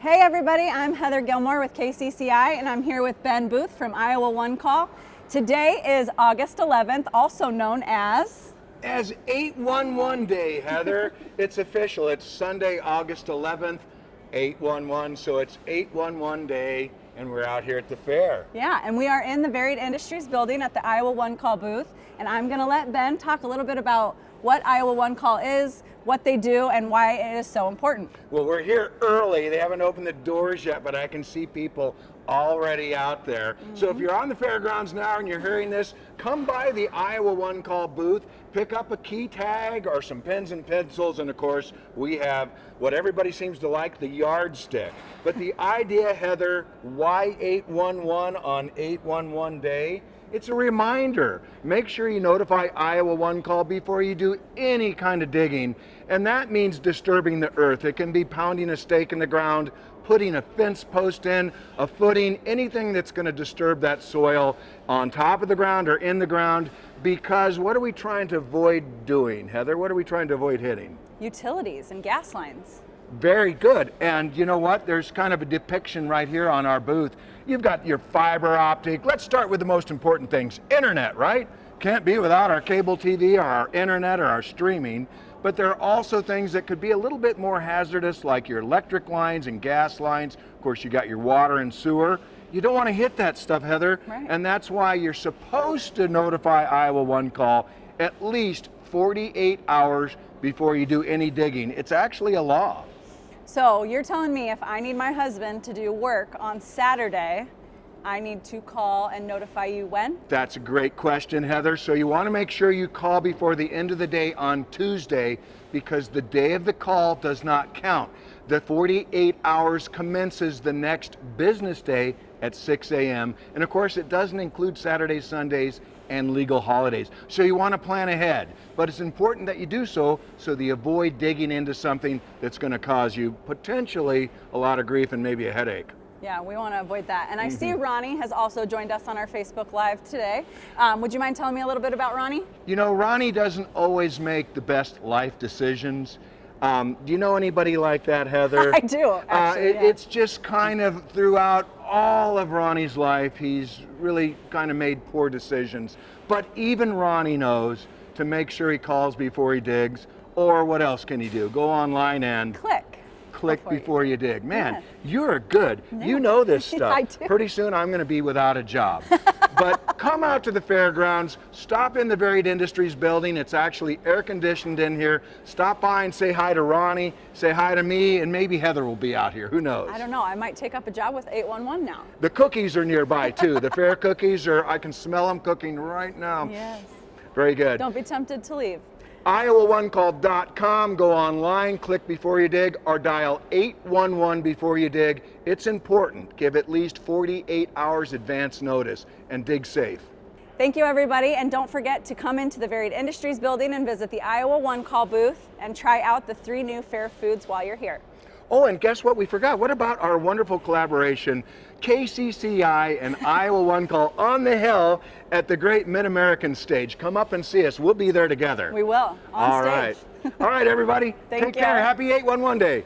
Hey everybody, I'm Heather Gilmore with KCCI and I'm here with Ben Booth from Iowa One Call. Today is August 11th, also known as 811 Day, Heather. It's official. It's Sunday, August 11th, 811. So it's 811 Day, and we're out here at the fair. Yeah, and we are in the Varied Industries building at the Iowa One Call booth. And I'm going to let Ben talk a little bit about what Iowa One Call is, what they do, and why it is so important. Well, we're here early. They haven't opened the doors yet, but I can see people already out there. So if you're on the fairgrounds now and you're hearing this, come by the Iowa One Call booth, pick up a key tag or some pens and pencils, and of course we have what everybody seems to like, the yardstick. But the idea, Heather, why 811 on 811 Day? It's a reminder. Make sure you notify Iowa One Call before you do any kind of digging, and that means disturbing the earth. It can be pounding a stake in the ground, putting a fence post in, a footing, anything that's going to disturb that soil on top of the ground or in the ground, because what are we trying to avoid doing, Heather? What are we trying to avoid hitting? Utilities and gas lines. Very good. And you know what? There's kind of a depiction right here on our booth. You've got your fiber optic. Let's start with the most important things. Internet, right? Can't be without our cable TV or our internet or our streaming. But there are also things that could be a little bit more hazardous, like your electric lines and gas lines. Of course, you got your water and sewer. You don't want to hit that stuff, Heather. Right. And that's why you're supposed to notify Iowa One Call at least 48 hours before you do any digging. It's actually a law. So you're telling me if I need my husband to do work on Saturday, I need to call and notify you when? That's a great question, Heather. So you want to make sure you call before the end of the day on Tuesday, because the day of the call does not count. The 48 hours commences the next business day at 6 a.m. And of course, it doesn't include Saturdays, Sundays, and legal holidays. So you want to plan ahead, but it's important that you do so that you avoid digging into something that's going to cause you potentially a lot of grief and maybe a headache. Yeah, we want to avoid that. And I see Ronnie has also joined us on our Facebook Live today. Would you mind telling me a little bit about Ronnie? You know, Ronnie doesn't always make the best life decisions. Do you know anybody like that, Heather? I do, actually. Yeah. It's just kind of throughout all of Ronnie's life, he's really kind of made poor decisions. But even Ronnie knows to make sure he calls before he digs, or what else can he do? Go online and click before you dig. Man, you're good. No. You know this stuff. I do. Pretty soon I'm going to be without a job. But come out to the fairgrounds, stop in the Varied Industries building. It's actually air conditioned in here. Stop by and say hi to Ronnie, say hi to me, and maybe Heather will be out here. Who knows? I don't know. I might take up a job with 811 now. The cookies are nearby too. The fair cookies I can smell them cooking right now. Yes. Very good. Don't be tempted to leave. IowaOneCall.com, go online, click before you dig, or dial 811 before you dig. It's important. Give at least 48 hours advance notice and dig safe. Thank you, everybody, and don't forget to come into the Varied Industries building and visit the Iowa One Call booth and try out the 3 new fair foods while you're here. Oh, and guess what we forgot? What about our wonderful collaboration, KCCI and Iowa One Call on the Hill at the Great Mid-American Stage? Come up and see us. We'll be there together. We will, on All stage. right. All right, everybody. Take Take care. care. Happy 811 Day.